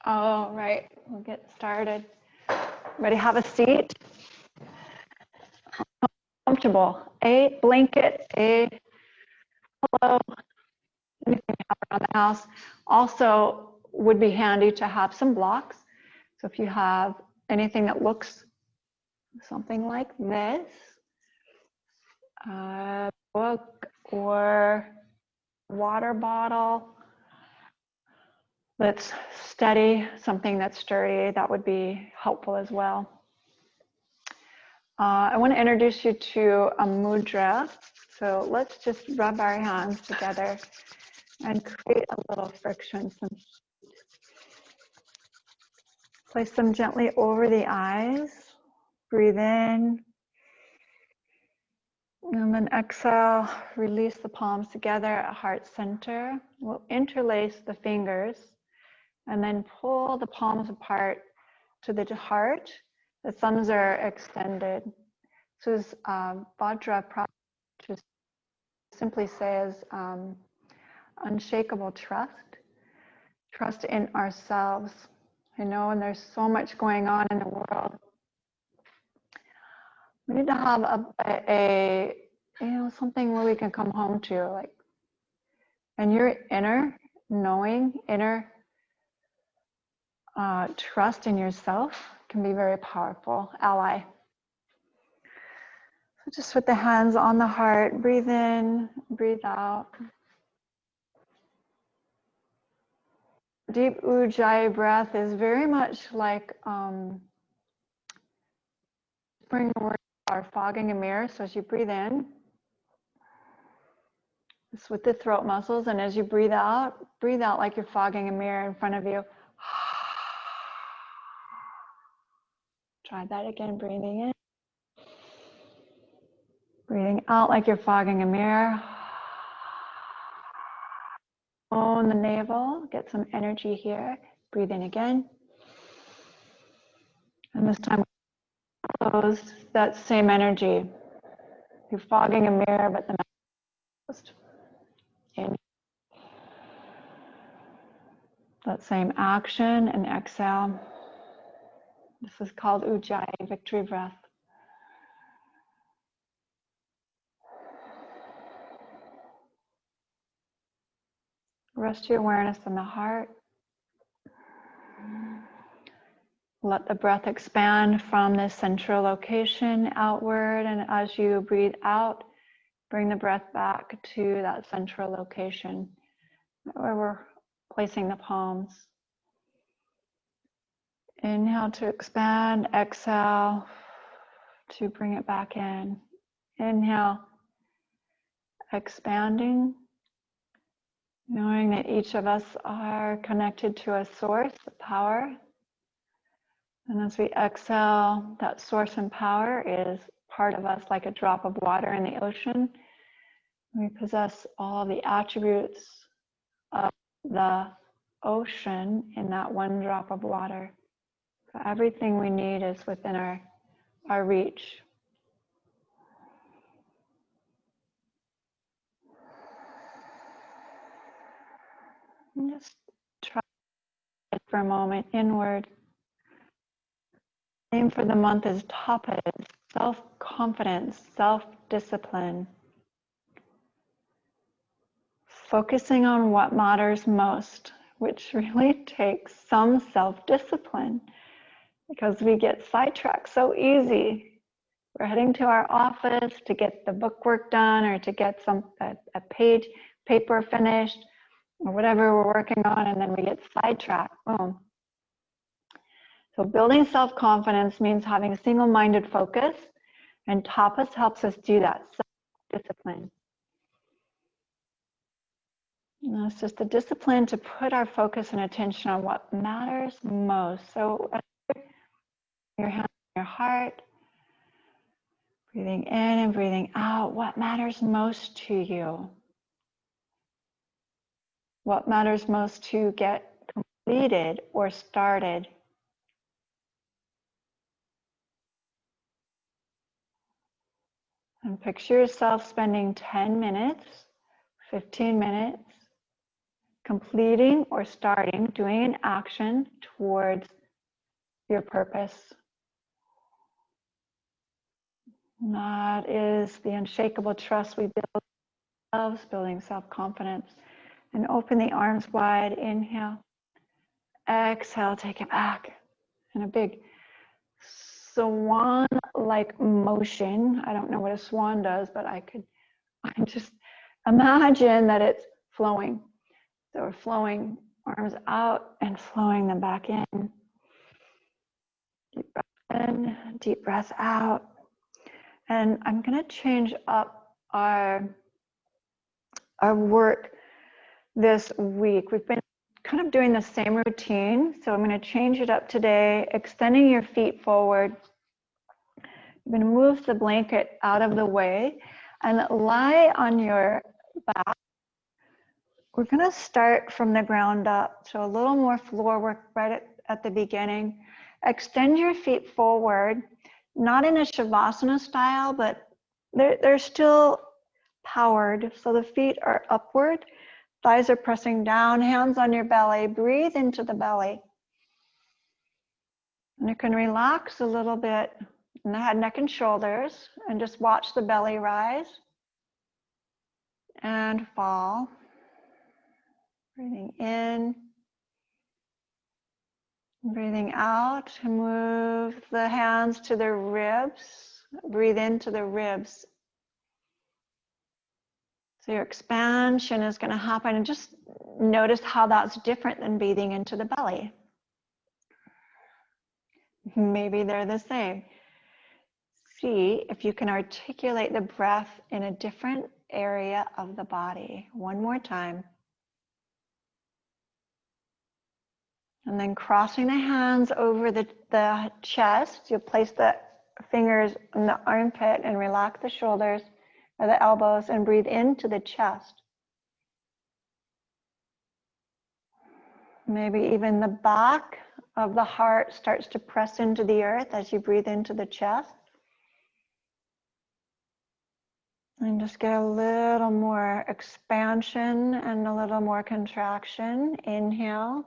All right, we'll get started. Everybody have a seat. Comfortable. A blanket, a pillow, anything you have around the house. Also, would be handy to have some blocks. So if you have anything that looks something like this, a book or water bottle that's steady, something that's sturdy, that would be helpful as well. I want to introduce you to a mudra. So let's just rub our hands together and create a little friction. Place them gently over the eyes. Breathe in. And then exhale, release the palms together at heart center. We'll interlace the fingers and then pull the palms apart to the heart. The thumbs are extended. This is Vajra practice, which simply says unshakable trust. Trust in ourselves. You know, and there's so much going on in the world. We need to have a you know, something where we can come home to, like, and your inner knowing, inner trust in yourself can be very powerful ally. So just with the hands on the heart, breathe in, breathe out. Deep Ujjayi breath is very much like bring the word or fogging a mirror. So as you breathe in, it's with the throat muscles, and as you breathe out like you're fogging a mirror in front of you. Try that again, breathing in. Breathing out like you're fogging a mirror. Own the navel, get some energy here. Breathe in again. And this time, close that same energy. You're fogging a mirror, but the mouth is closed. In. That same action and exhale. This is called Ujjayi, victory breath. Rest your awareness in the heart. Let the breath expand from this central location outward, and as you breathe out, bring the breath back to that central location where we're placing the palms. Inhale to expand, exhale to bring it back in. Inhale, expanding, knowing that each of us are connected to a source of power. And as we exhale, that source and power is part of us, like a drop of water in the ocean. We possess all the attributes of the ocean in that one drop of water. So everything we need is within our reach. And just try it for a moment inward. Name for the month is Tapas, self-confidence, self-discipline. Focusing on what matters most, which really takes some self-discipline because we get sidetracked so easy. We're heading to our office to get the book work done or to get a page, paper finished or whatever we're working on, and then we get sidetracked. Boom. So building self-confidence means having a single-minded focus, and Tapas helps us do that, self-discipline. It's just the discipline to put our focus and attention on what matters most. So your hand on your heart, breathing in and breathing out, what matters most to you? What matters most to get completed or started? And picture yourself spending 10 minutes, 15 minutes completing or starting, doing an action towards your purpose. And that is the unshakable trust we build ourselves, building self-confidence. And open the arms wide, inhale. Exhale, take it back. And a big swan-like motion. I don't know what a swan does, but I just imagine that it's flowing. So we're flowing arms out and flowing them back in. Deep breath in, deep breath out. And I'm going to change up our work this week. We've been kind of doing the same routine, so I'm going to change it up today, extending your feet forward. You're going to move the blanket out of the way and lie on your back. We're going to start from the ground up, so a little more floor work right at the beginning. Extend your feet forward, not in a Shavasana style, but they're still powered, so the feet are upward. Thighs are pressing down, hands on your belly. Breathe into the belly. And you can relax a little bit in the head, neck, and shoulders, and just watch the belly rise and fall. Breathing in, breathing out. Move the hands to the ribs. Breathe into the ribs. So your expansion is going to happen, and just notice how that's different than breathing into the belly. Maybe they're the same. See if you can articulate the breath in a different area of the body. One more time. And then crossing the hands over the chest, you'll place the fingers in the armpit and relax the shoulders or the elbows and breathe into the chest. Maybe even the back of the heart starts to press into the earth as you breathe into the chest. And just get a little more expansion and a little more contraction. Inhale.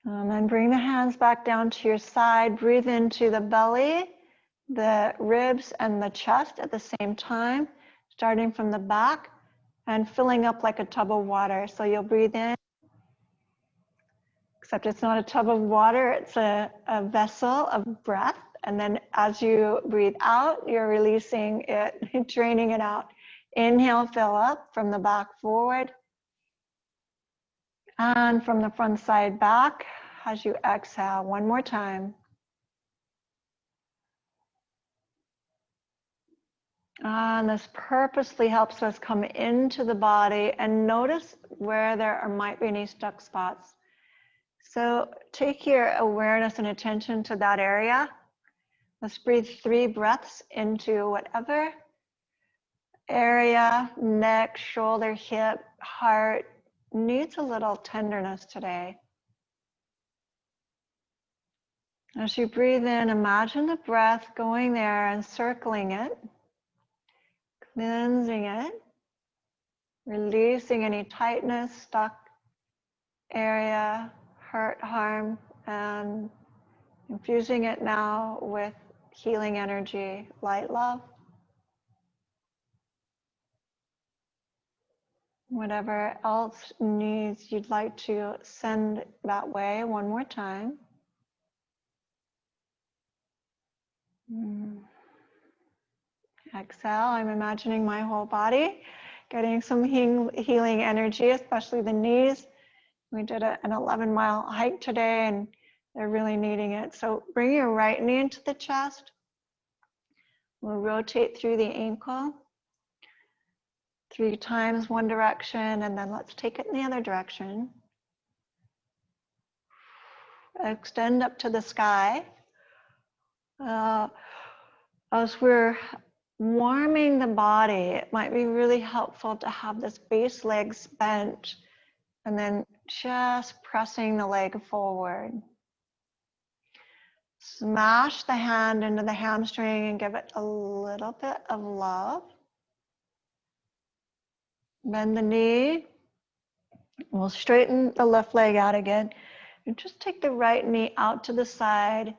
And then bring the hands back down to your side. Breathe into the belly, the ribs, and the chest at the same time, starting from the back and filling up like a tub of water. So you'll breathe in, except it's not a tub of water, it's a vessel of breath. And then as you breathe out, you're releasing it, draining it out. Inhale, fill up from the back forward. And from the front side back, as you exhale, one more time. And this purposely helps us come into the body and notice where there might be any stuck spots. So take your awareness and attention to that area. Let's breathe 3 breaths into whatever area, neck, shoulder, hip, heart, needs a little tenderness today. As you breathe in, imagine the breath going there and circling it, cleansing it, releasing any tightness, stuck area, hurt, harm, and infusing it now with healing energy, light, love. Whatever else needs you'd like to send that way, one more time. Exhale, I'm imagining my whole body getting some healing energy, especially the knees. We did an 11-mile hike today and they're really needing it. So bring your right knee into the chest. We'll rotate through the ankle 3 times one direction, and then let's take it in the other direction. Extend up to the sky. As we're warming the body, it might be really helpful to have this base legs bent and then just pressing the leg forward. Smash the hand into the hamstring and give it a little bit of love. Bend the knee. We'll straighten the left leg out again. And just take the right knee out to the side.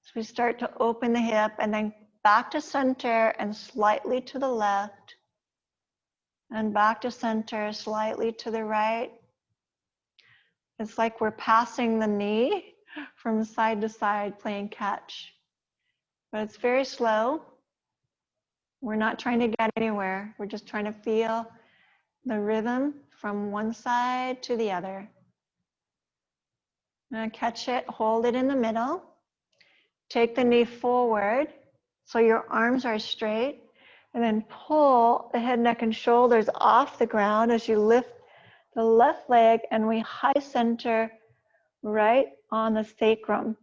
So we start to open the hip and then back to center and slightly to the left. And back to center, slightly to the right. It's like we're passing the knee from side to side, playing catch. But it's very slow. We're not trying to get anywhere. We're just trying to feel the rhythm from one side to the other. Now catch it, hold it in the middle. Take the knee forward so your arms are straight. And then pull the head, neck, and shoulders off the ground as you lift the left leg, and we high center right on the sacrum.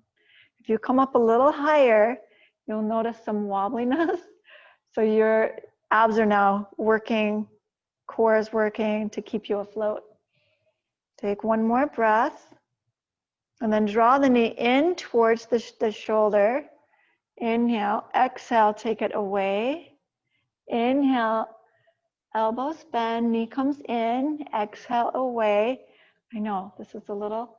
If you come up a little higher, you'll notice some wobbliness. So your abs are now working, core is working to keep you afloat. Take one more breath, and then draw the knee in towards the shoulder. Inhale, exhale, take it away. Inhale, elbows bend, knee comes in, exhale away. I know this is a little,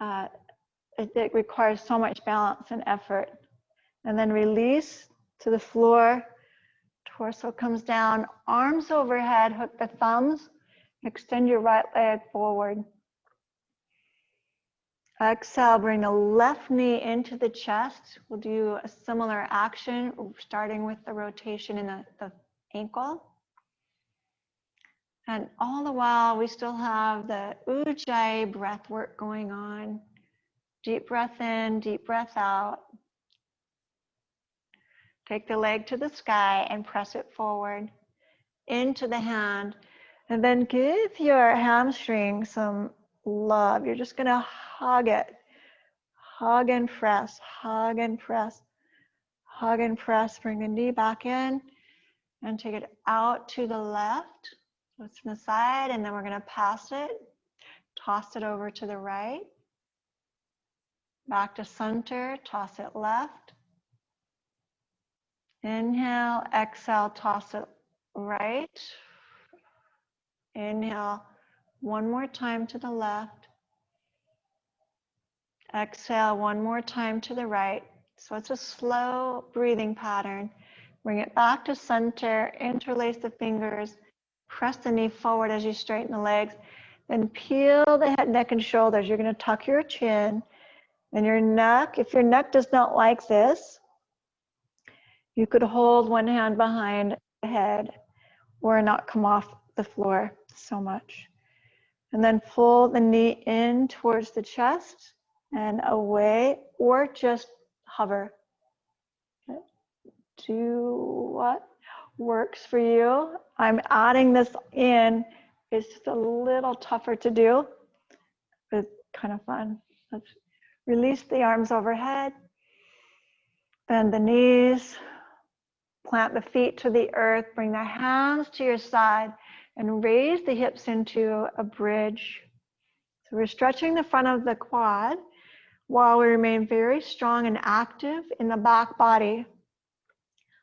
it requires so much balance and effort. And then release to the floor, torso comes down, arms overhead, hook the thumbs, extend your right leg forward. Exhale, bring the left knee into the chest. We'll do a similar action, starting with the rotation in the ankle. And all the while, we still have the Ujjayi breath work going on. Deep breath in, deep breath out. Take the leg to the sky and press it forward into the hand. And then give your hamstring some love. You're just going to hug it. Hug and press, hug and press, hug and press. Bring the knee back in and take it out to the left. So it's from the side, and then we're going to pass it. Toss it over to the right. Back to center, toss it left. Inhale, exhale, toss it right. Inhale, one more time to the left. Exhale, one more time to the right. So it's a slow breathing pattern. Bring it back to center, interlace the fingers, press the knee forward as you straighten the legs, then peel the head, neck, and shoulders. You're going to tuck your chin and your neck. If your neck does not like this, you could hold one hand behind the head or not come off the floor so much. And then pull the knee in towards the chest and away, or just hover. Do what works for you. I'm adding this in. It's just a little tougher to do, but it's kind of fun. Let's release the arms overhead. Bend the knees. Plant the feet to the earth. Bring the hands to your side and raise the hips into a bridge. So we're stretching the front of the quad while we remain very strong and active in the back body.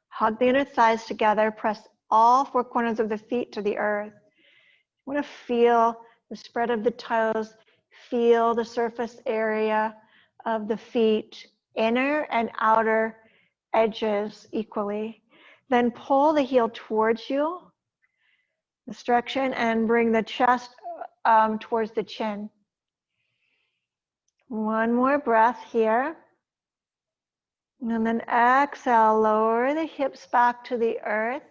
Hug the inner thighs together. Press all four corners of the feet to the earth. You want to feel the spread of the toes. Feel the surface area of the feet, inner and outer edges equally. Then pull the heel towards you, this direction, and bring the chest towards the chin. One more breath here. And then exhale, lower the hips back to the earth.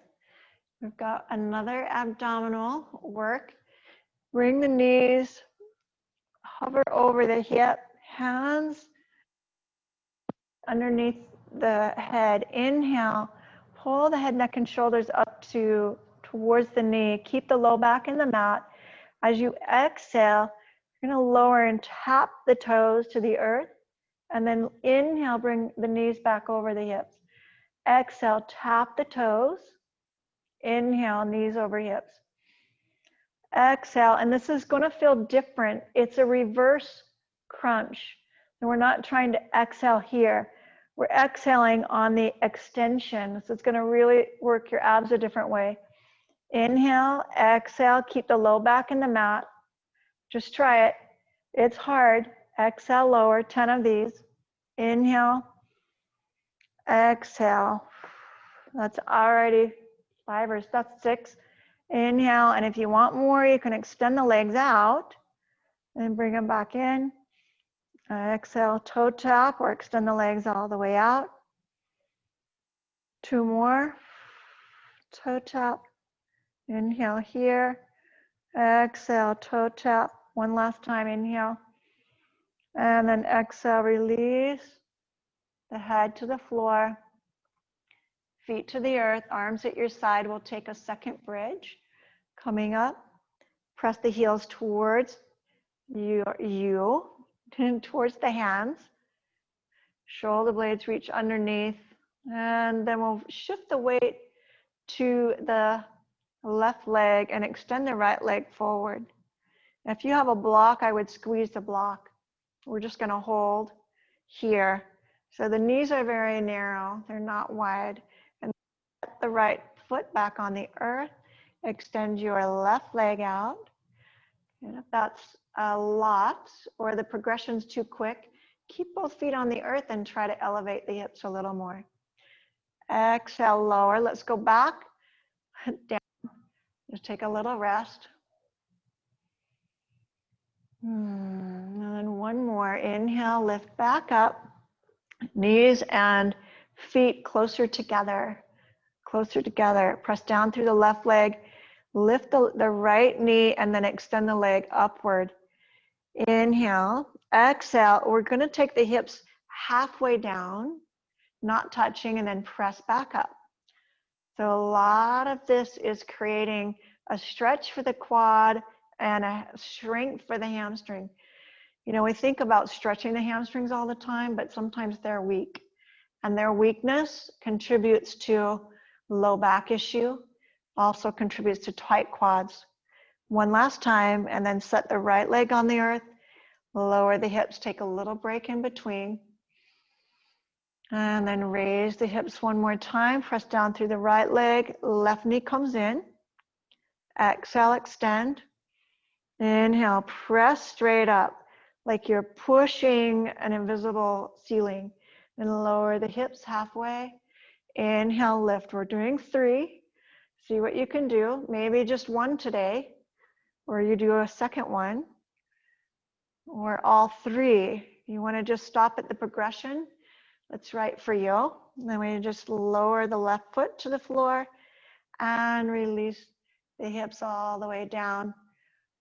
We've got another abdominal work. Bring the knees, hover over the hip, hands underneath the head. Inhale, pull the head, neck, and shoulders up towards the knee. Keep the low back in the mat. As you exhale, you're going to lower and tap the toes to the earth. And then inhale, bring the knees back over the hips. Exhale, tap the toes. Inhale, knees over hips. Exhale, and this is going to feel different. It's a reverse crunch. And we're not trying to exhale here. We're exhaling on the extension. So it's going to really work your abs a different way. Inhale, exhale, keep the low back in the mat. Just try it. It's hard. Exhale, lower, 10 of these. Inhale, exhale. That's already 5 or that's 6. Inhale, and if you want more, you can extend the legs out and bring them back in. Exhale, toe tap, or extend the legs all the way out. 2 more. Toe tap. Inhale here. Exhale, toe tap. One last time, inhale. And then exhale, release the head to the floor. Feet to the earth, arms at your side. We'll take a second bridge. Coming up, press the heels towards you towards the hands. Shoulder blades reach underneath. And then we'll shift the weight to the left leg and extend the right leg forward. If you have a block, I would squeeze the block. We're just going to hold here. So the knees are very narrow. They're not wide. And set the right foot back on the earth. Extend your left leg out. And if that's a lot or the progression's too quick, keep both feet on the earth and try to elevate the hips a little more. Exhale, lower. Let's go back, down. Just take a little rest. And then one more. Inhale, lift back up. Knees and feet closer together. Closer together. Press down through the left leg. Lift the right knee and then extend the leg upward. Inhale. Exhale. We're going to take the hips halfway down, not touching, and then press back up. So a lot of this is creating a stretch for the quad and a shrink for the hamstring. You know, we think about stretching the hamstrings all the time, but sometimes they're weak. And their weakness contributes to low back issue, also contributes to tight quads. One last time, and then set the right leg on the earth, lower the hips, take a little break in between. And then raise the hips one more time, press down through the right leg, left knee comes in. Exhale, extend. Inhale, press straight up like you're pushing an invisible ceiling. Then lower the hips halfway. Inhale, lift. We're doing 3. See what you can do. Maybe just 1 today, or you do a second one, or all 3. You want to just stop at the progression. That's right for you. And then we just lower the left foot to the floor and release the hips all the way down.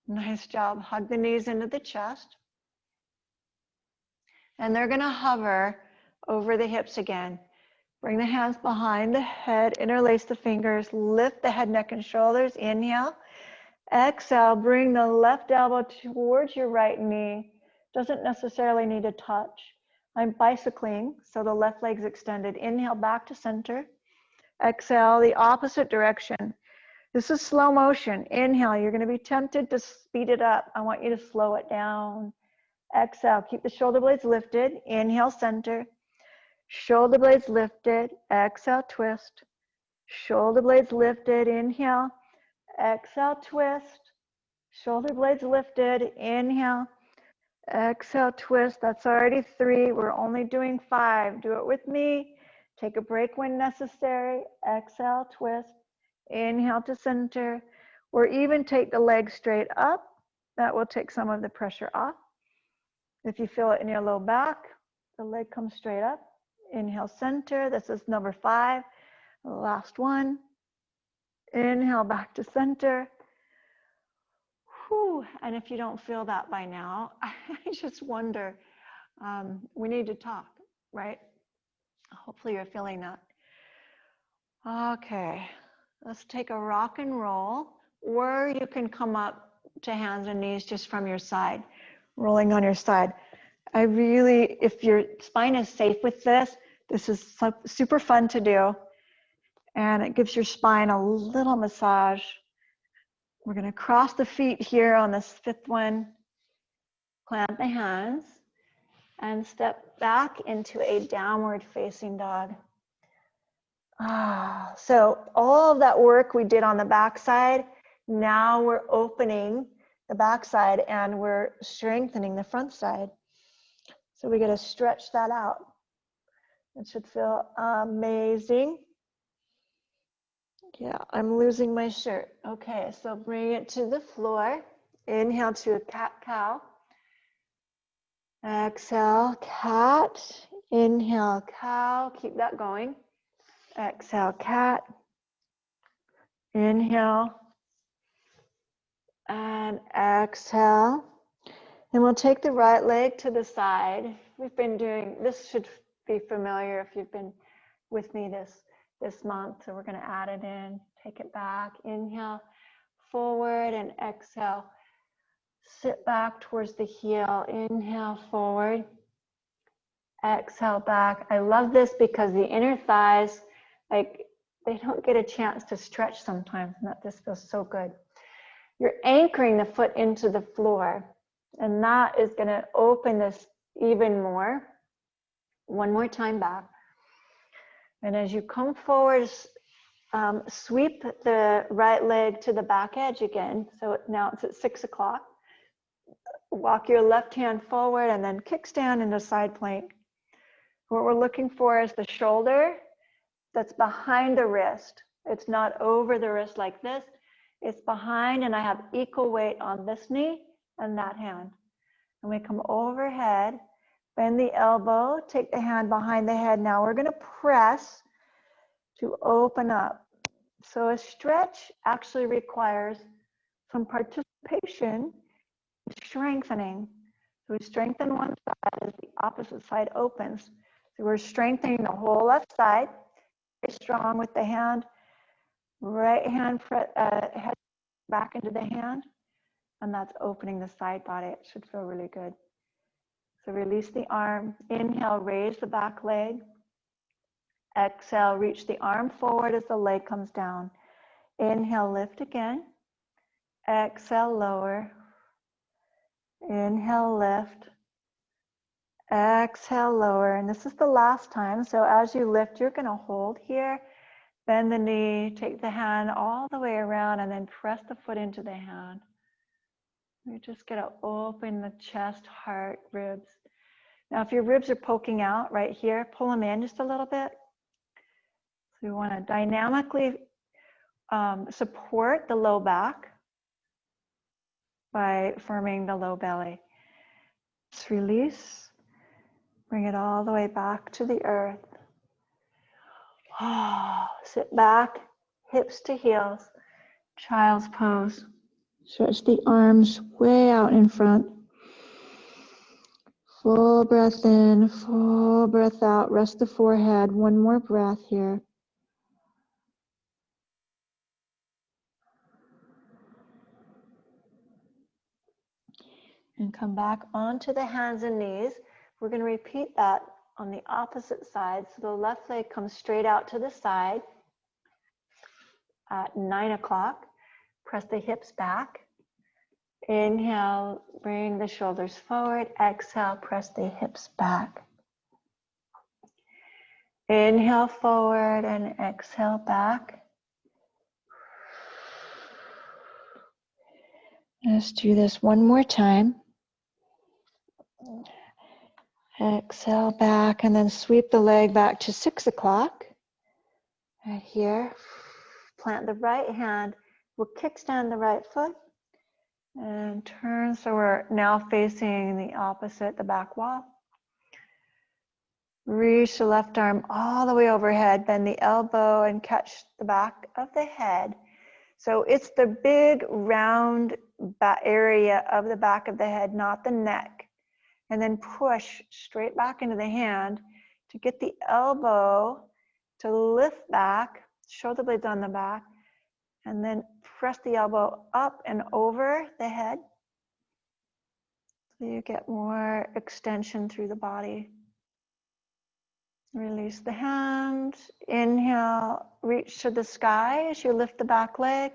Nice job. Hug the knees into the chest. And they're going to hover over the hips again. Bring the hands behind the head, interlace the fingers, lift the head, neck, and shoulders. Inhale. Exhale, bring the left elbow towards your right knee. Doesn't necessarily need to touch. I'm bicycling, so the left leg's extended. Inhale, back to center. Exhale, the opposite direction. This is slow motion. Inhale, you're going to be tempted to speed it up. I want you to slow it down. Exhale, keep the shoulder blades lifted. Inhale, center. Shoulder blades lifted. Exhale, twist. Shoulder blades lifted. Inhale. Exhale, twist. Shoulder blades lifted. Inhale. Exhale, twist. That's already 3. We're only doing 5. Do it with me. Take a break when necessary. Exhale, twist. Inhale to center. Or even take the leg straight up. That will take some of the pressure off. If you feel it in your low back, the leg comes straight up. Inhale, center. This is number 5. Last one. Inhale, back to center. Whew. And if you don't feel that by now, I just wonder, we need to talk, right? Hopefully you're feeling that. Okay, let's take a rock and roll, or you can come up to hands and knees just from your side, rolling on your side. I really, if your spine is safe with this, this is super fun to do. And it gives your spine a little massage. We're going to cross the feet here on this 5th one. Plant the hands and step back into a downward facing dog. So all of that work we did on the backside, now we're opening the backside and we're strengthening the front side. So we got to stretch that out. It should feel amazing. Yeah, I'm losing my shirt. Okay, so bring it to the floor. Inhale to a cat-cow. Exhale, cat. Inhale, cow. Keep that going. Exhale, cat. Inhale. And exhale. And we'll take the right leg to the side. We've been doing, this should be familiar if you've been with me this month. So we're going to add it in. Take it back. Inhale, forward, and exhale. Sit back towards the heel. Inhale, forward. Exhale, back. I love this because the inner thighs, like, they don't get a chance to stretch sometimes, and that this feels so good. You're anchoring the foot into the floor, and that is going to open this even more. One more time back. And as you come forward, sweep the right leg to the back edge again. So now it's at 6 o'clock. Walk your left hand forward and then kickstand into side plank. What we're looking for is the shoulder that's behind the wrist. It's not over the wrist like this. It's behind, and I have equal weight on this knee and that hand. And we come overhead, bend the elbow, take the hand behind the head. Now we're going to press to open up. So a stretch actually requires some participation, strengthening. So we strengthen one side as the opposite side opens. So we're strengthening the whole left side, very strong with the hand. Right hand head back into the hand, and that's opening the side body. It should feel really good. So release the arm. Inhale, raise the back leg. Exhale, reach the arm forward as the leg comes down. Inhale, lift again. Exhale, lower. Inhale, lift. Exhale, lower. And this is the last time. So as you lift, you're going to hold here. Bend the knee, take the hand all the way around, and then press the foot into the hand. You're just going to open the chest, heart, ribs. Now, if your ribs are poking out right here, pull them in just a little bit. So you want to dynamically support the low back by firming the low belly. Just release. Bring it all the way back to the earth. Sit back, hips to heels, child's pose. Stretch the arms way out in front. Full breath in, full breath out. Rest the forehead. One more breath here. And come back onto the hands and knees. We're going to repeat that on the opposite side. So the left leg comes straight out to the side at 9 o'clock. Press the hips back. Inhale, bring the shoulders forward. Exhale, press the hips back. Inhale forward and exhale back. Let's do this one more time. Exhale back and then sweep the leg back to 6 o'clock. Right here. Plant the right hand. We'll kickstand the right foot and turn so we're now facing the opposite, the back wall. Reach the left arm all the way overhead, bend the elbow and catch the back of the head. So it's the big round area of the back of the head, not the neck. And then push straight back into the hand to get the elbow to lift back, shoulder blades on the back, and then press the elbow up and over the head so you get more extension through the body. Release the hand. Inhale, reach to the sky as you lift the back leg.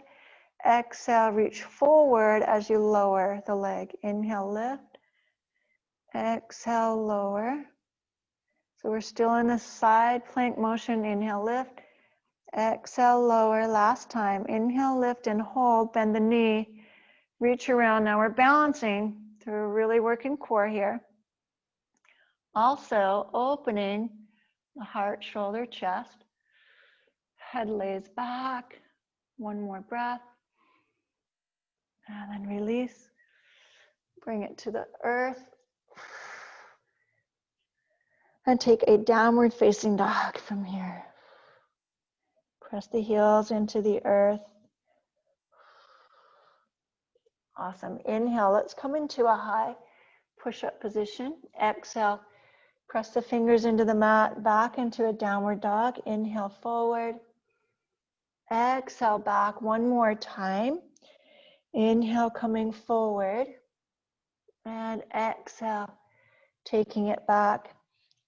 Exhale, reach forward as you lower the leg. Inhale, lift. Exhale, lower. So we're still in the side plank motion. Inhale, lift. Exhale, lower. Last time. Inhale, lift and hold. Bend the knee. Reach around. Now we're balancing. So we're really working core here. Also opening the heart, shoulder, chest. Head lays back. One more breath. And then release. Bring it to the earth. And take a downward facing dog from here. Press the heels into the earth. Awesome. Inhale. Let's come into a high push-up position. Exhale. Press the fingers into the mat. Back into a downward dog. Inhale forward. Exhale back one more time. Inhale coming forward. And exhale. Taking it back.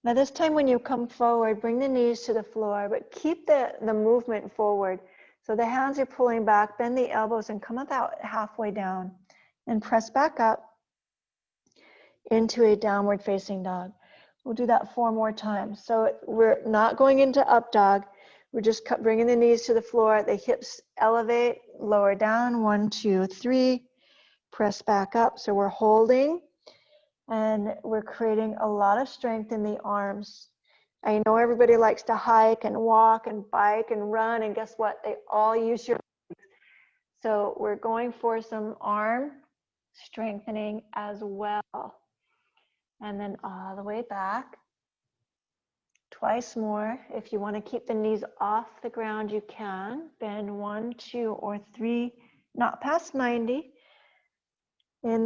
Now this time when you come forward, bring the knees to the floor, but keep the movement forward. So the hands are pulling back, bend the elbows and come about halfway down. And press back up into a downward facing dog. We'll do that 4 more times. So we're not going into up dog. We're just bringing the knees to the floor. The hips elevate, lower down. 1, 2, 3. Press back up. So we're holding. And we're creating a lot of strength in the arms. I know everybody likes to hike and walk and bike and run, and guess what? They all use your legs. So we're going for some arm strengthening as well. And then all the way back. Twice more. If you want to keep the knees off the ground, you can. Bend 1, 2, or 3, not past 90. In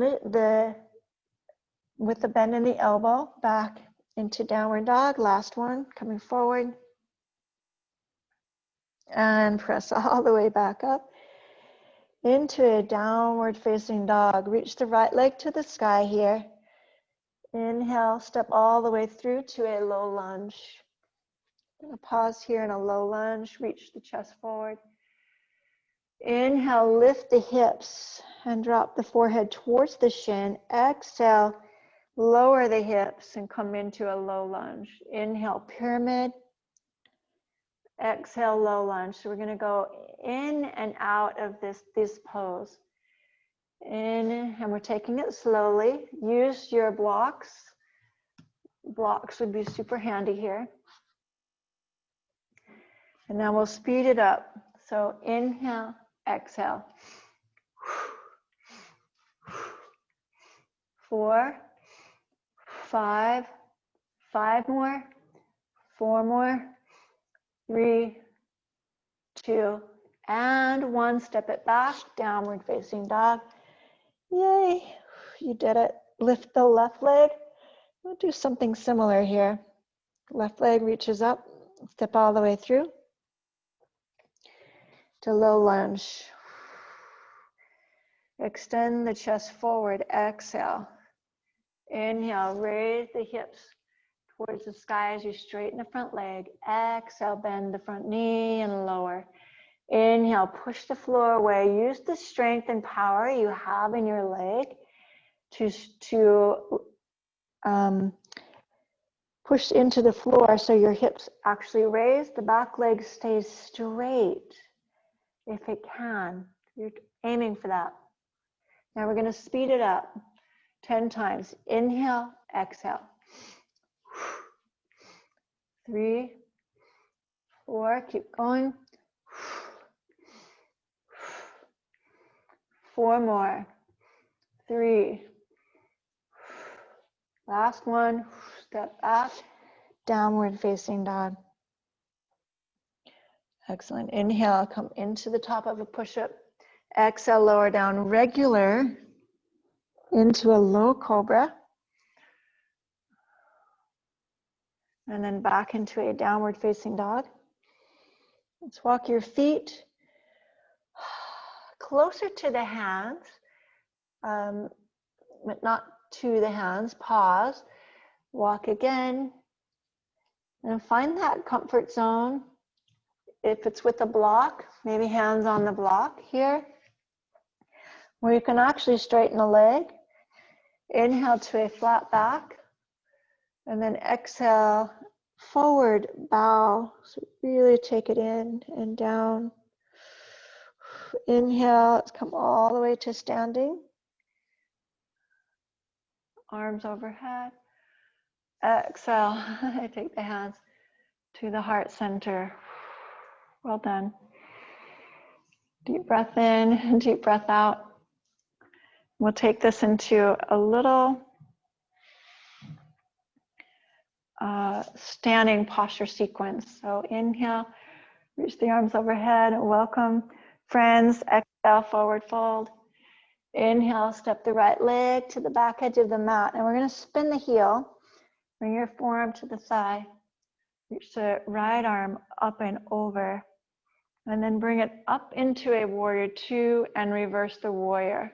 with the bend in the elbow, back into downward dog. Last one, coming forward. And press all the way back up into a downward facing dog. Reach the right leg to the sky here. Inhale, step all the way through to a low lunge. I'm going to pause here in a low lunge. Reach the chest forward. Inhale, lift the hips and drop the forehead towards the shin. Exhale, lower the hips and come into a low lunge. Inhale, pyramid. Exhale, low lunge. So we're going to go in and out of this pose. In, and we're taking it slowly. Use your blocks. Blocks would be super handy here. And now we'll speed it up. So inhale, exhale. 4, 5, 5 more, 4 more, 3, 2, and 1. Step it back, downward facing dog. Yay, you did it. Lift the left leg. We'll do something similar here. Left leg reaches up, step all the way through to low lunge. Extend the chest forward, exhale. Inhale, raise the hips towards the sky as you straighten the front leg. Exhale, bend the front knee and lower. Inhale, push the floor away. Use the strength and power you have in your leg to push into the floor so your hips actually raise. The back leg stays straight if it can. You're aiming for that. Now we're going to speed it up 10 times. Inhale, exhale. 3, 4, keep going. 4 more. 3. Last one. Step back. Downward facing dog. Excellent. Inhale, come into the top of a push-up. Exhale, lower down regular into a low cobra. And then back into a downward facing dog. Let's walk your feet closer to the hands, but not to the hands. Pause. Walk again. And find that comfort zone. If it's with a block, maybe hands on the block here, where you can actually straighten a leg. Inhale to a flat back. And then exhale forward bow. So really take it in and down. Inhale, let's come all the way to standing. Arms overhead. Exhale, I take the hands to the heart center. Well done. Deep breath in, deep breath out. We'll take this into a little standing posture sequence. So inhale, reach the arms overhead. Welcome, friends. Exhale, forward fold. Inhale, step the right leg to the back edge of the mat. And we're going to spin the heel. Bring your forearm to the thigh. Reach the right arm up and over. And then bring it up into a warrior two and reverse the warrior.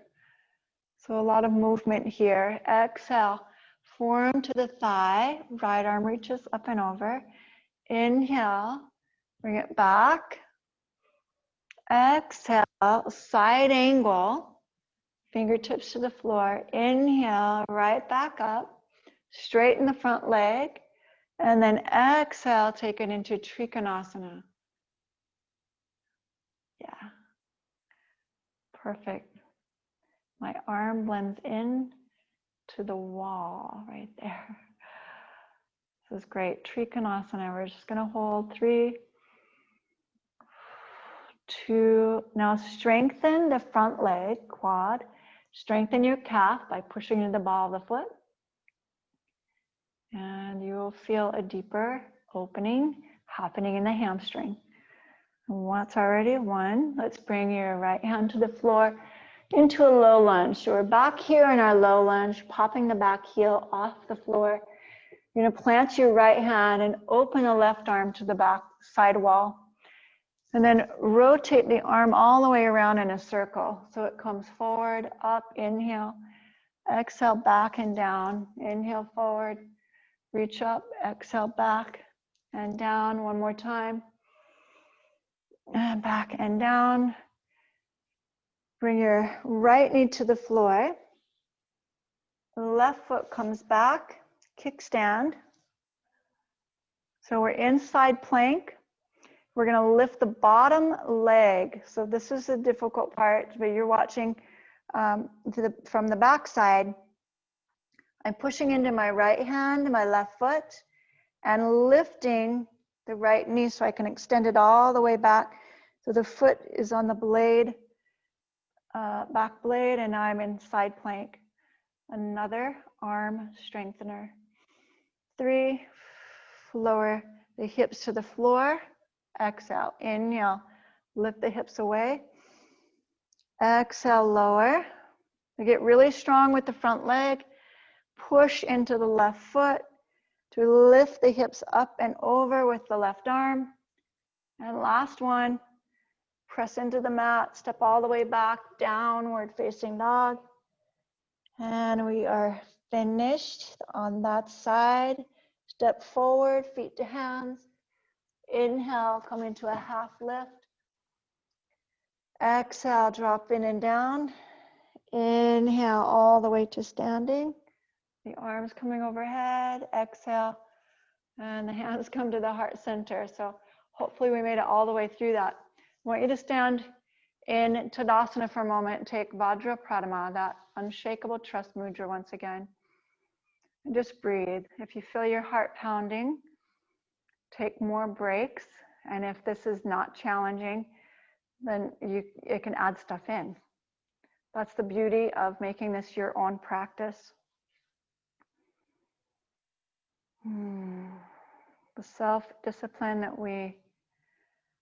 So a lot of movement here. Exhale, forearm to the thigh. Right arm reaches up and over. Inhale, bring it back. Exhale, side angle. Fingertips to the floor. Inhale, right back up. Straighten the front leg. And then exhale, take it into Trikonasana. Yeah. Perfect. My arm blends in to the wall right there. This is great. Trikonasana. We're just going to hold 3, 2. Now strengthen the front leg, quad. Strengthen your calf by pushing into the ball of the foot. And you will feel a deeper opening happening in the hamstring. That's already 1. Let's bring your right hand to the floor into a low lunge. So we're back here in our low lunge, popping the back heel off the floor. You're going to plant your right hand and open the left arm to the back side wall. And then rotate the arm all the way around in a circle. So it comes forward, up, inhale, exhale, back and down. Inhale, forward, reach up, exhale, back and down. One more time. And back and down. Bring your right knee to the floor. Left foot comes back, kickstand. So we're inside plank. We're going to lift the bottom leg. So this is the difficult part, but you're watching from the back side. I'm pushing into my right hand, my left foot, and lifting the right knee so I can extend it all the way back. So the foot is on the blade, back blade, and I'm in side plank. Another arm strengthener. 3, lower the hips to the floor. Exhale, inhale, lift the hips away. Exhale, lower. You get really strong with the front leg. Push into the left foot to lift the hips up and over with the left arm. And last one, press into the mat, step all the way back, downward facing dog. And we are finished on that side. Step forward, feet to hands. Inhale, come into a half lift. Exhale, drop in and down. Inhale, all the way to standing. The arms coming overhead. Exhale, and the hands come to the heart center. So hopefully we made it all the way through that. I want you to stand in Tadasana for a moment and take Vajra Pradama, that unshakable trust mudra once again. And just breathe. If you feel your heart pounding, take more breaks. And if this is not challenging, then it can add stuff in. That's the beauty of making this your own practice. The self-discipline that we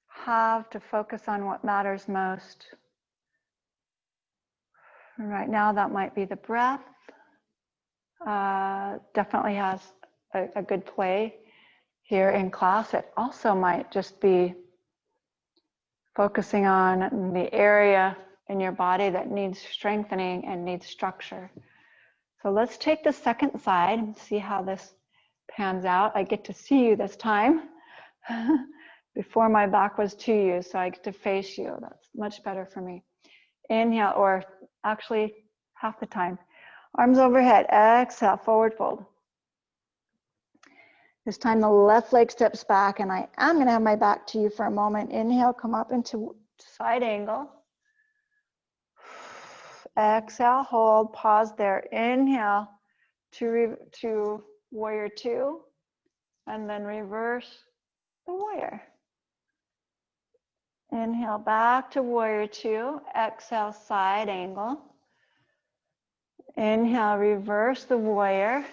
have to focus on what matters most. And right now, that might be the breath. Definitely has a good play here in class. It also might just be focusing on the area in your body that needs strengthening and needs structure. So let's take the second side and see how this pans out. I get to see you this time. Before my back was to you, so I get to face you. That's much better for me. Inhale, or actually half the time. Arms overhead. Exhale, forward fold. This time the left leg steps back, and I am going to have my back to you for a moment. Inhale, come up into side angle. Exhale, hold, pause there. Inhale to warrior two, and then reverse the warrior. Inhale, back to warrior two. Exhale, side angle. Inhale, reverse the warrior.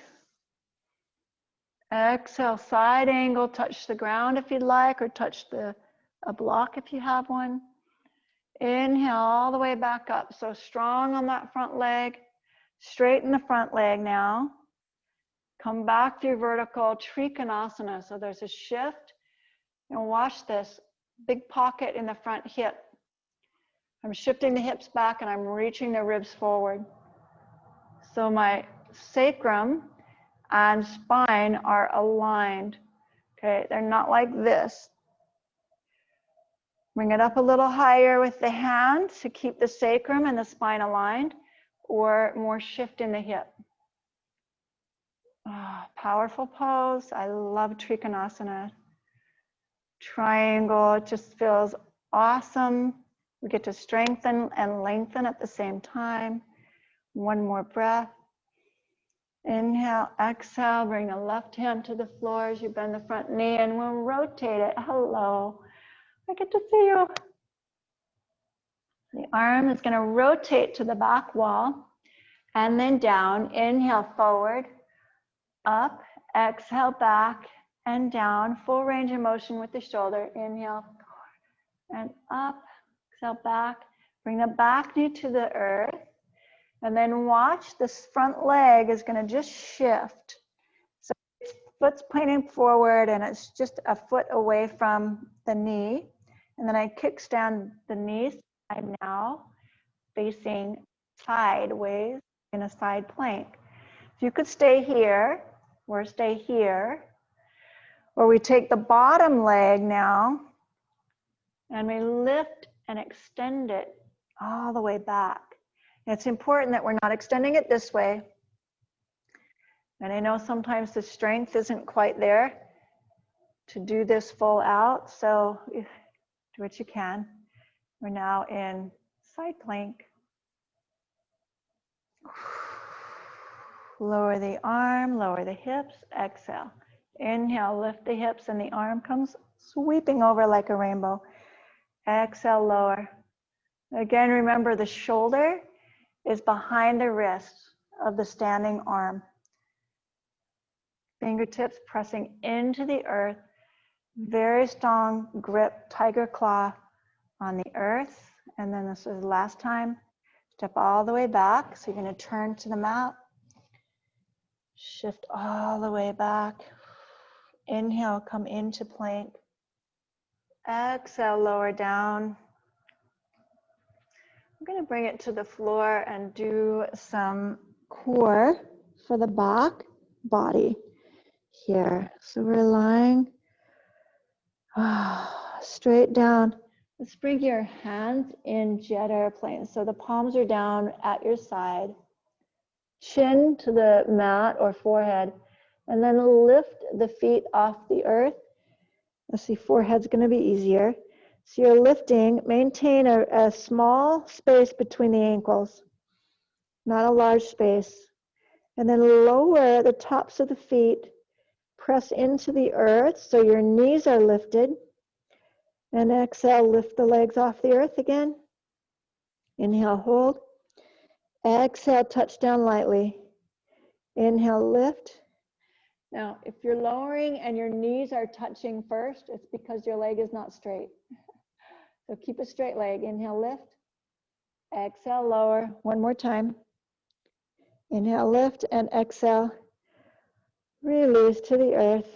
Exhale, side angle, touch the ground if you'd like, or touch a block if you have one. Inhale all the way back up. So strong on that front leg. Straighten the front leg now. Come back through vertical Trikonasana. So there's a shift. And watch this. Big pocket in the front hip. I'm shifting the hips back and I'm reaching the ribs forward. So my sacrum and spine are aligned. Okay, they're not like this. Bring it up a little higher with the hands to keep the sacrum and the spine aligned, or more shift in the hip. Oh, powerful pose. I love Trikonasana. Triangle, it just feels awesome. We get to strengthen and lengthen at the same time. One more breath. Inhale, exhale, bring the left hand to the floor as you bend the front knee, and we'll rotate it. Hello. I get to see you. The arm is going to rotate to the back wall and then down. Inhale, forward, up, exhale, back and down. Full range of motion with the shoulder. Inhale, forward and up, exhale, back. Bring the back knee to the earth. And then watch, this front leg is going to just shift. So foot's pointing forward and it's just a foot away from the knee. And then I kickstand the knees side now, facing sideways in a side plank. So you could stay here or stay here. Or we take the bottom leg now and we lift and extend it all the way back. It's important that we're not extending it this way. And I know sometimes the strength isn't quite there to do this full out, so do what you can. We're now in side plank. Lower the arm, lower the hips, exhale. Inhale, lift the hips and the arm comes sweeping over like a rainbow. Exhale, lower. Again, remember the shoulder is behind the wrist of the standing arm. Fingertips pressing into the earth. Very strong grip, tiger claw on the earth. And then this is the last time. Step all the way back. So you're going to turn to the mat. Shift all the way back. Inhale, come into plank. Exhale, lower down. I'm going to bring it to the floor and do some core for the back body here. So we're lying straight down. Let's bring your hands in jet airplane. So the palms are down at your side. Chin to the mat or forehead. And then lift the feet off the earth. Let's see, forehead's going to be easier. So you're lifting, maintain a small space between the ankles, not a large space. And then lower the tops of the feet, press into the earth so your knees are lifted. And exhale, lift the legs off the earth again. Inhale, hold. Exhale, touch down lightly. Inhale, lift. Now, if you're lowering and your knees are touching first, it's because your leg is not straight. So keep a straight leg. Inhale, lift. Exhale, lower. One more time. Inhale, lift, and exhale. Release to the earth.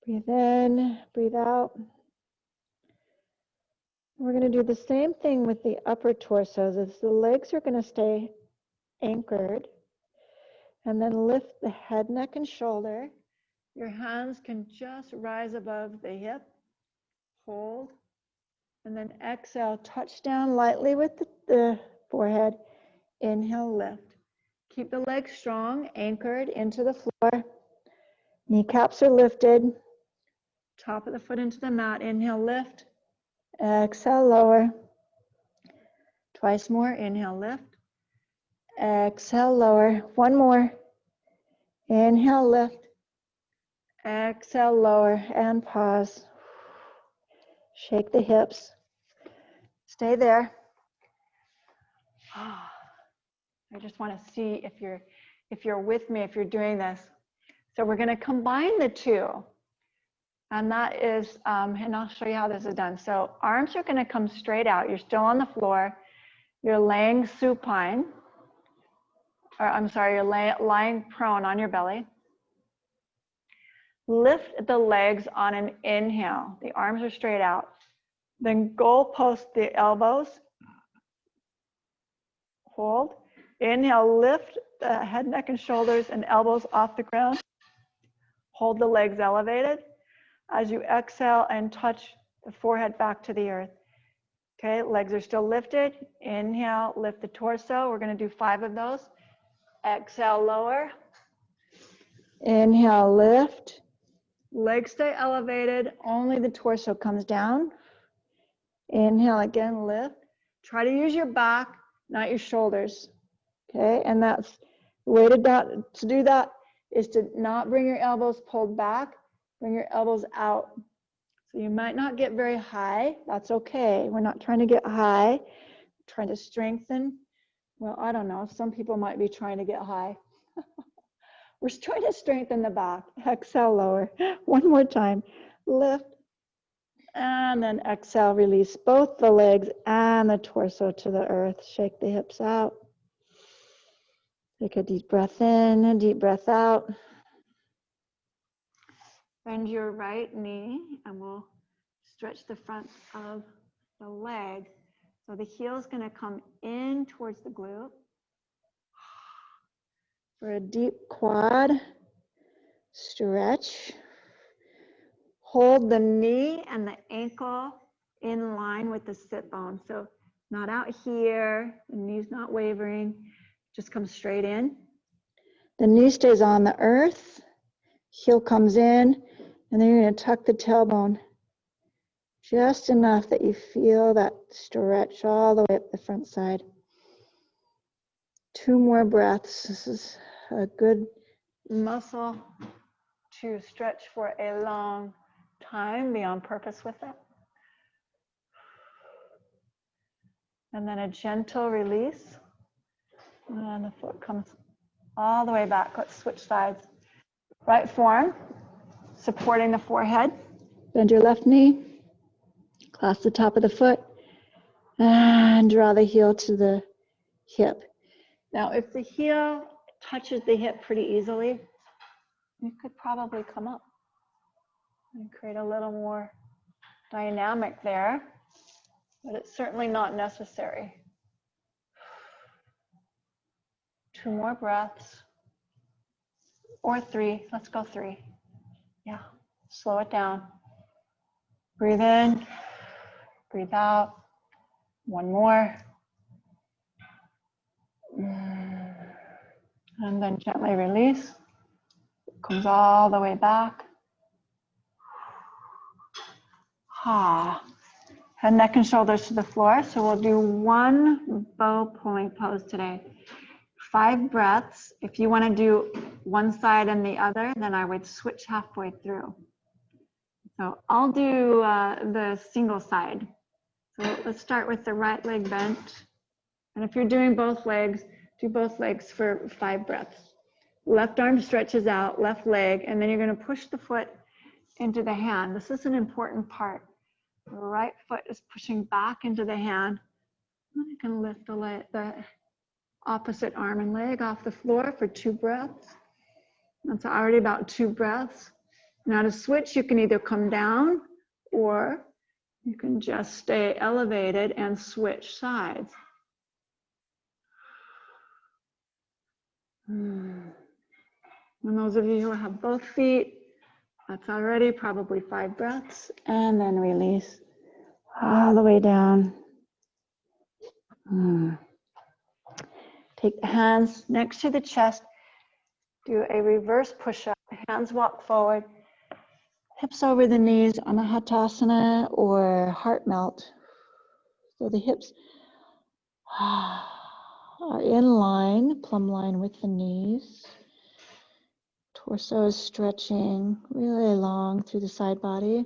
Breathe in, breathe out. We're going to do the same thing with the upper torsos. As the legs are going to stay anchored. And then lift the head, neck, and shoulder. Your hands can just rise above the hip. Hold. And then exhale, touch down lightly with the forehead. Inhale, lift. Keep the legs strong, anchored into the floor. Kneecaps are lifted. Top of the foot into the mat. Inhale, lift. Exhale, lower. Twice more. Inhale, lift. Exhale, lower. One more. Inhale, lift. Exhale, lower, and pause. Shake the hips. Stay there. I just want to see if you're with me, if you're doing this. So we're going to combine the two. And that is, and I'll show you how this is done. So arms are going to come straight out. You're still on the floor. You're laying supine. Or I'm sorry, you're lying prone on your belly. Lift the legs on an inhale. The arms are straight out. Then goalpost the elbows. Hold. Inhale, lift the head, neck, and shoulders and elbows off the ground. Hold the legs elevated as you exhale and touch the forehead back to the earth. Okay, legs are still lifted. Inhale, lift the torso. We're going to do 5 of those. Exhale, lower. Inhale, lift. Legs stay elevated. Only the torso comes down. Inhale, again, lift. Try to use your back, not your shoulders. Okay, and that's the way to do that is to not bring your elbows pulled back, bring your elbows out. So you might not get very high. That's okay. We're not trying to get high. We're trying to strengthen. Well, I don't know. Some people might be trying to get high. We're trying to strengthen the back. Exhale, lower. One more time. Lift. And then exhale, release both the legs and the torso to the earth. Shake the hips out. Take a deep breath in, a deep breath out. Bend your right knee and we'll stretch the front of the leg. So the heel is going to come in towards the glute. For a deep quad stretch. Hold the knee and the ankle in line with the sit bone. So not out here, the knee's not wavering, just come straight in. The knee stays on the earth, heel comes in, and then you're going to tuck the tailbone just enough that you feel that stretch all the way up the front side. 2 more breaths. This is a good muscle to stretch for a long time, be on purpose with it. And then a gentle release. And the foot comes all the way back. Let's switch sides. Right forearm supporting the forehead. Bend your left knee. Clasp the top of the foot. And draw the heel to the hip. Now, if the heel touches the hip pretty easily, you could probably come up and create a little more dynamic there, but it's certainly not necessary. 2 more breaths, or 3. Let's go 3. Yeah, slow it down. Breathe in, breathe out. 1 more. And then gently release. Comes all the way back. Head, neck, and shoulders to the floor. So we'll do 1 bow pulling pose today. 5 breaths. If you want to do one side and the other, then I would switch halfway through. So I'll do the single side. So let's start with the right leg bent. And if you're doing both legs, do both legs for 5 breaths. Left arm stretches out, left leg, and then you're going to push the foot into the hand. This is an important part. The right foot is pushing back into the hand. And you can lift the opposite arm and leg off the floor for 2 breaths. That's already about 2 breaths. Now to switch, you can either come down or you can just stay elevated and switch sides. And those of you who have both feet, that's already probably 5 breaths. And then release all the way down. Take the hands next to the chest. Do a reverse push-up, hands walk forward, hips over the knees on a Hatasana or heart melt. So the hips are in line, plumb line with the knees. Torso is stretching really long through the side body.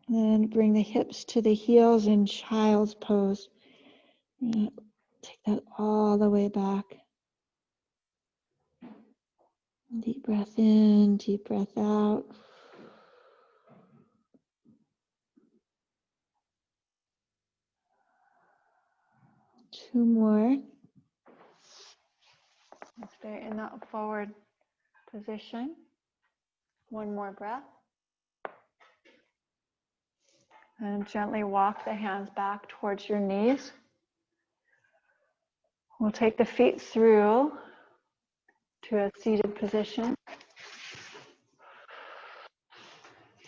And bring the hips to the heels in child's pose. Take that all the way back. Deep breath in, deep breath out. Two more. Stay in that forward position. One more breath. And gently walk the hands back towards your knees. We'll take the feet through to a seated position.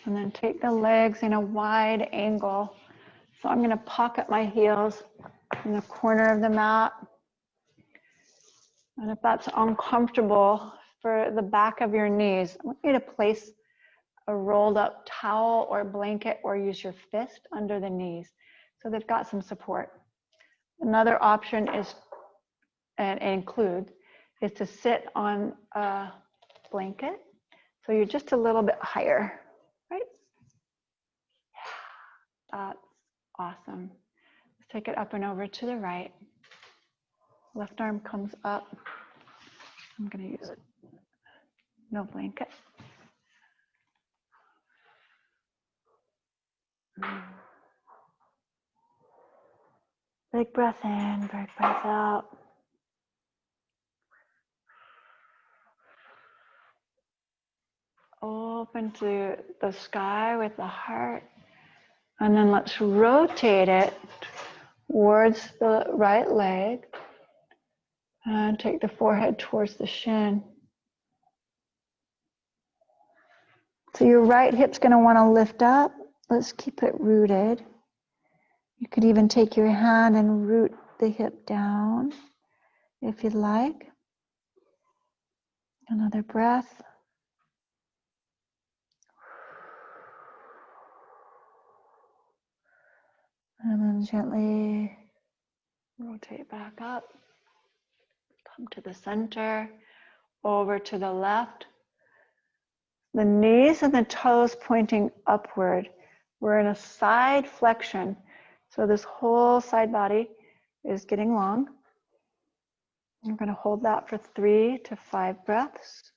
And then take the legs in a wide angle. So I'm going to pocket my heels in the corner of the mat. And if that's uncomfortable for the back of your knees, I want you to place a rolled up towel or blanket or use your fist under the knees so they've got some support. Another option is, and include, is to sit on a blanket so you're just a little bit higher, right? That's awesome. Let's take it up and over to the right. Left arm comes up. I'm going to use it. No blanket. Big breath in, big breath out. Open to the sky with the heart. And then let's rotate it towards the right leg. And take the forehead towards the shin. So your right hip's going to want to lift up. Let's keep it rooted. You could even take your hand and root the hip down if you'd like. Another breath. And then gently rotate back up. Come to the center, over to the left. The knees and the toes pointing upward. We're in a side flexion. So this whole side body is getting long. We're going to hold that for 3 to 5 breaths.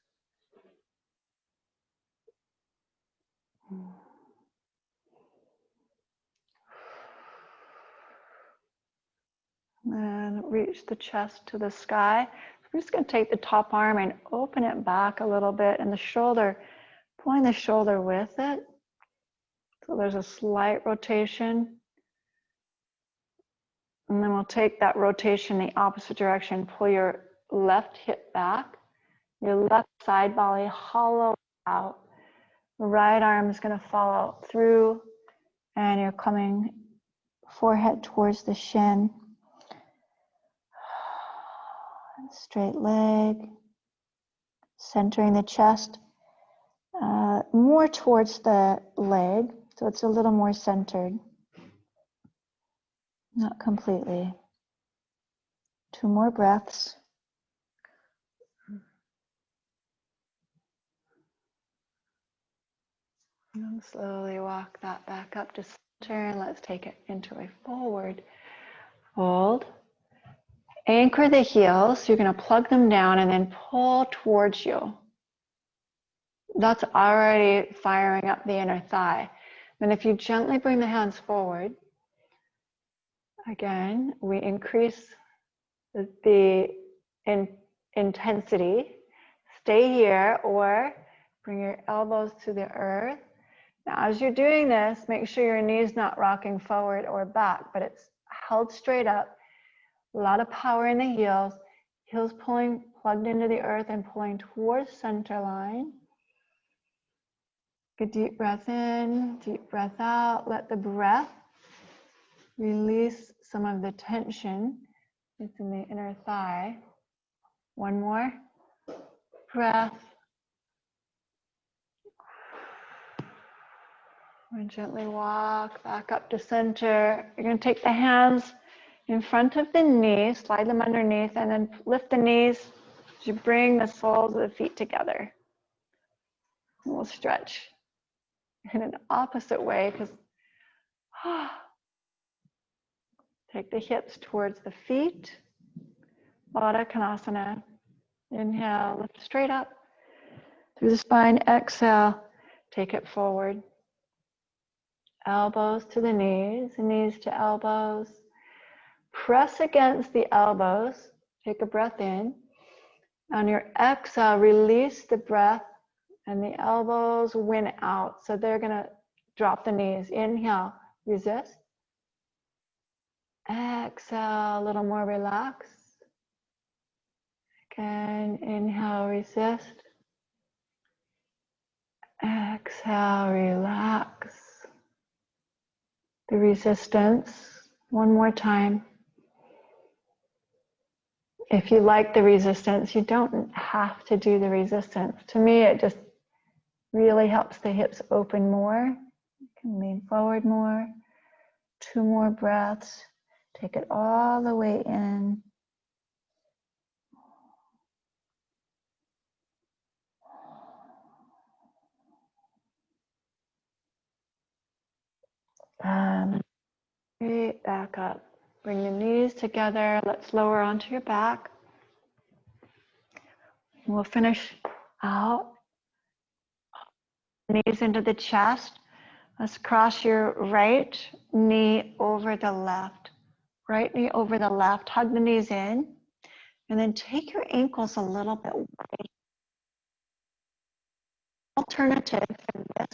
And reach the chest to the sky. We're just going to take the top arm and open it back a little bit, and the shoulder, pulling the shoulder with it. So there's a slight rotation. And then we'll take that rotation the opposite direction. Pull your left hip back. Your left side body hollow out. The right arm is going to follow through, and you're coming forehead towards the shin. Straight leg, centering the chest more towards the leg, so it's a little more centered. Not completely. 2 more breaths. And slowly walk that back up to center, and let's take it into a forward fold. Anchor the heels. You're going to plug them down and then pull towards you. That's already firing up the inner thigh. Then if you gently bring the hands forward, again, we increase the intensity. Stay here or bring your elbows to the earth. Now, as you're doing this, make sure your knee's not rocking forward or back, but it's held straight up. A lot of power in the heels. Heels pulling, plugged into the earth and pulling towards center line. Good deep breath in, deep breath out. Let the breath release some of the tension that's in the inner thigh. One more. breath. And gently walk back up to center. You're going to take the hands in front of the knees, slide them underneath, and then lift the knees as you bring the soles of the feet together. And we'll stretch in an opposite way because take the hips towards the feet. Badakanasana. Inhale, lift straight up through the spine. Exhale, take it forward. Elbows to the knees to elbows. Press against the elbows. Take a breath in. On your exhale, release the breath and the elbows win out. So they're going to drop the knees. Inhale, resist. Exhale, a little more relax. Again, inhale, resist. Exhale, relax. The resistance. One more time. If you like the resistance, you don't have to do the resistance. To me, it just really helps the hips open more. You can lean forward more. 2 more breaths. Take it all the way in. Straight back up. Bring the knees together. Let's lower onto your back. We'll finish out. Knees into the chest. Let's cross your right knee over the left. Right knee over the left. Hug the knees in. And then take your ankles a little bit wide. Alternative for this.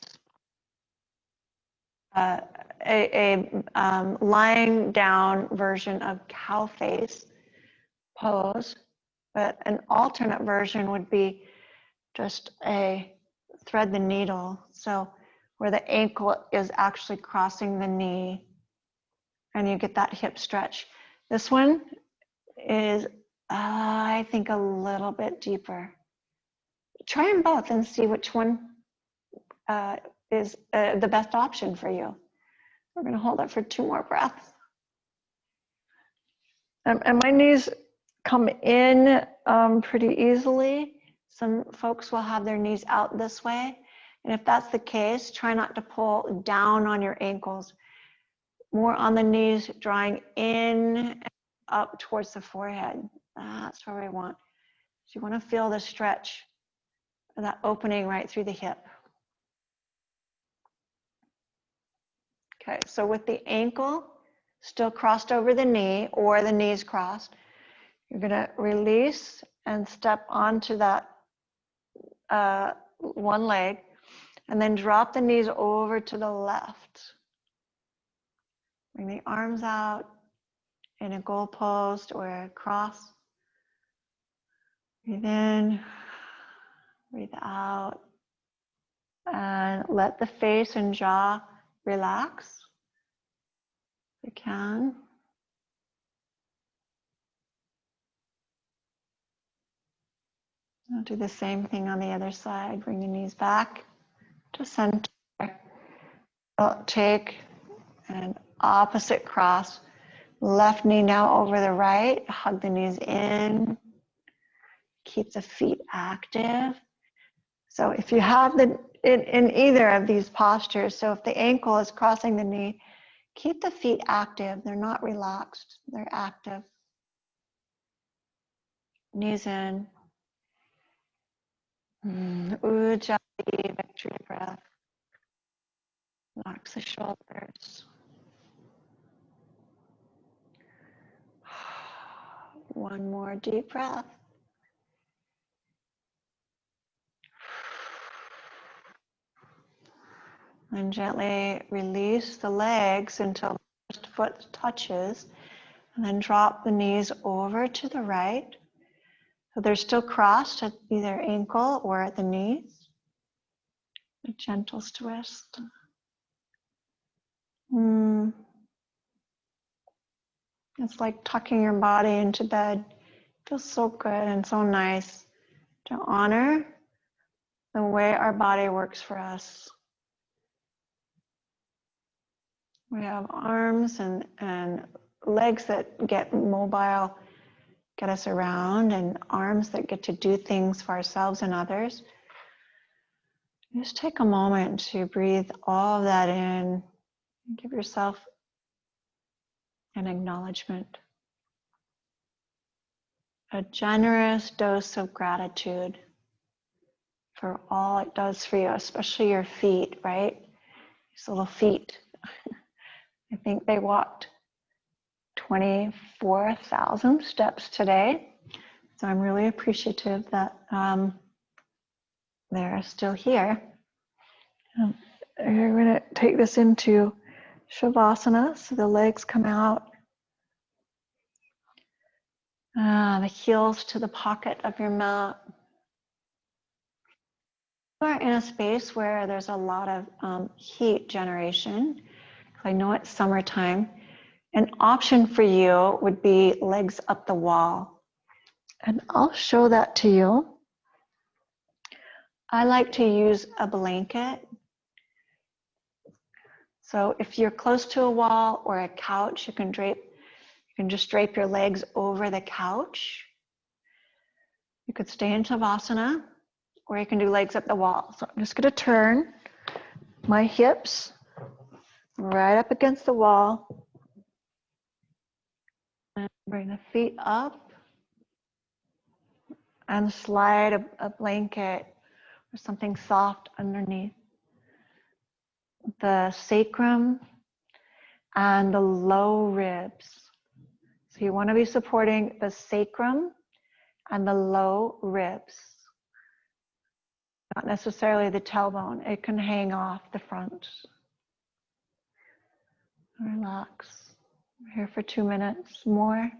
Lying down version of cow face pose, but an alternate version would be just a thread the needle. So where the ankle is actually crossing the knee and you get that hip stretch. This one is, I think, a little bit deeper. Try them both and see which one is the best option for you. We're going to hold it for 2 more breaths. And my knees come in pretty easily. Some folks will have their knees out this way. And if that's the case, try not to pull down on your ankles. More on the knees, drawing in and up towards the forehead. That's where we want. So you want to feel the stretch, that opening right through the hip. Okay, so with the ankle still crossed over the knee or the knees crossed, you're going to release and step onto that one leg and then drop the knees over to the left. Bring the arms out in a goal post or a cross. Breathe in, breathe out, and let the face and jaw relax if you can. I'll do the same thing on the other side. Bring the knees back to center. I'll take an opposite cross. Left knee now over the right. Hug the knees in. Keep the feet active. So if you have in either of these postures, so if the ankle is crossing the knee, keep the feet active. They're not relaxed. They're active. Knees in. Ujjayi, victory breath. Relax the shoulders. One more deep breath. And gently release the legs until the first foot touches. And then drop the knees over to the right. So they're still crossed at either ankle or at the knees. A gentle twist. It's like tucking your body into bed. It feels so good and so nice to honor the way our body works for us. We have arms and legs that get mobile, get us around, and arms that get to do things for ourselves and others. Just take a moment to breathe all of that in and give yourself an acknowledgement. A generous dose of gratitude for all it does for you, especially your feet, right? These little feet. I think they walked 24,000 steps today. So I'm really appreciative that they're still here. You're going to take this into Shavasana, so the legs come out. The heels to the pocket of your mat. We're in a space where there's a lot of heat generation. I know it's summertime. An option for you would be legs up the wall. And I'll show that to you. I like to use a blanket. So if you're close to a wall or a couch, you can just drape your legs over the couch. You could stay in Shavasana, or you can do legs up the wall. So I'm just going to turn my hips right up against the wall and bring the feet up and slide a blanket or something soft underneath the sacrum and the low ribs. So you want to be supporting the sacrum and the low ribs. Not necessarily the tailbone. It can hang off the front. Relax. We're here for 2 minutes more.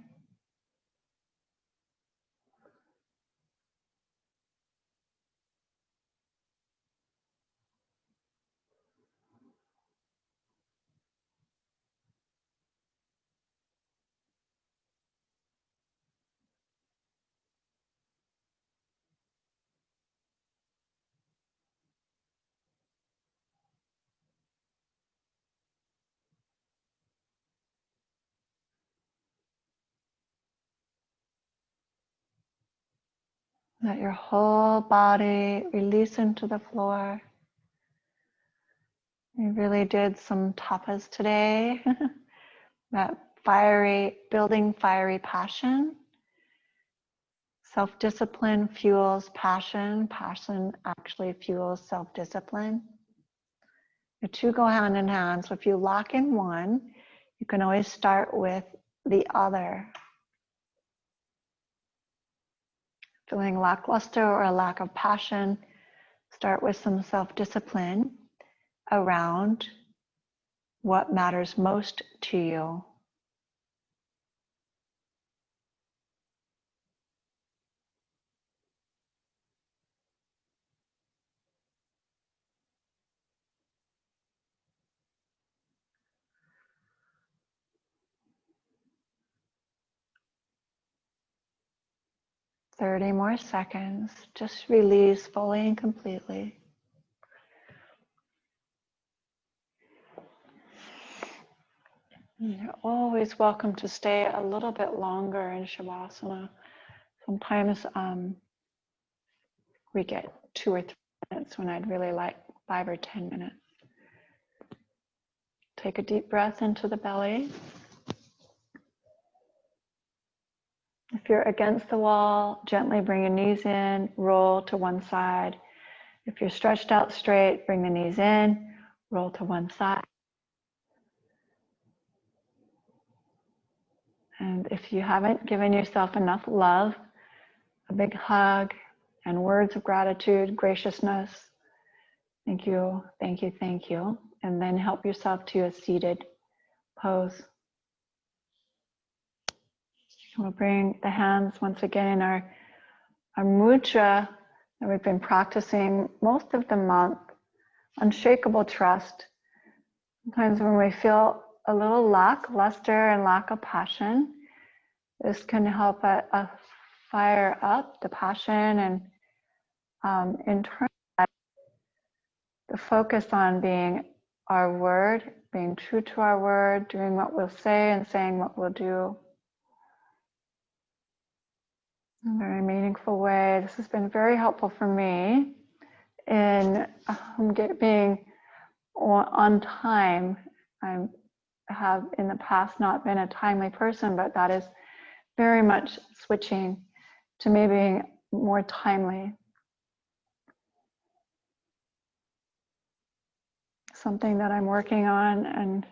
Let your whole body release into the floor. We really did some tapas today. That building fiery passion. Self-discipline fuels passion. Passion actually fuels self-discipline. The two go hand in hand. So if you lock in one, you can always start with the other. Feeling lackluster or a lack of passion, start with some self-discipline around what matters most to you. Thirty more seconds. Just release fully and completely. You're always welcome to stay a little bit longer in Shavasana. Sometimes we get 2 or 3 minutes when I'd really like 5 or 10 minutes. Take a deep breath into the belly. If you're against the wall, gently bring your knees in, roll to one side. If you're stretched out straight, bring the knees in, roll to one side. And if you haven't given yourself enough love, a big hug and words of gratitude, graciousness, thank you, thank you, thank you. And then help yourself to a seated pose. We'll bring the hands once again in our mudra that we've been practicing most of the month, unshakable trust. Sometimes when we feel a little lackluster and lack of passion, this can help fire up the passion and internally, the focus on being our word, being true to our word, doing what we'll say and saying what we'll do in a very meaningful way. This has been very helpful for me in being on time. I have in the past not been a timely person, but that is very much switching to me being more timely. Something that I'm working on and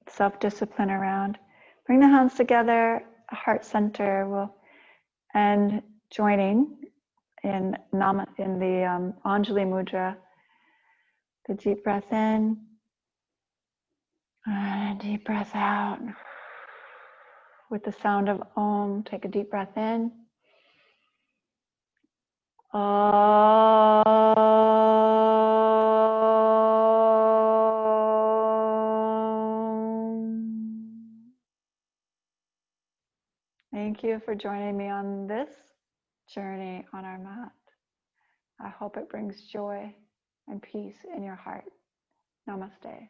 self-discipline around. Bring the hands together, heart center, and joining in the Anjali Mudra. The deep breath in, and a deep breath out. With the sound of Om, take a deep breath in. Thank you for joining me on this journey on our mat. I hope it brings joy and peace in your heart. Namaste.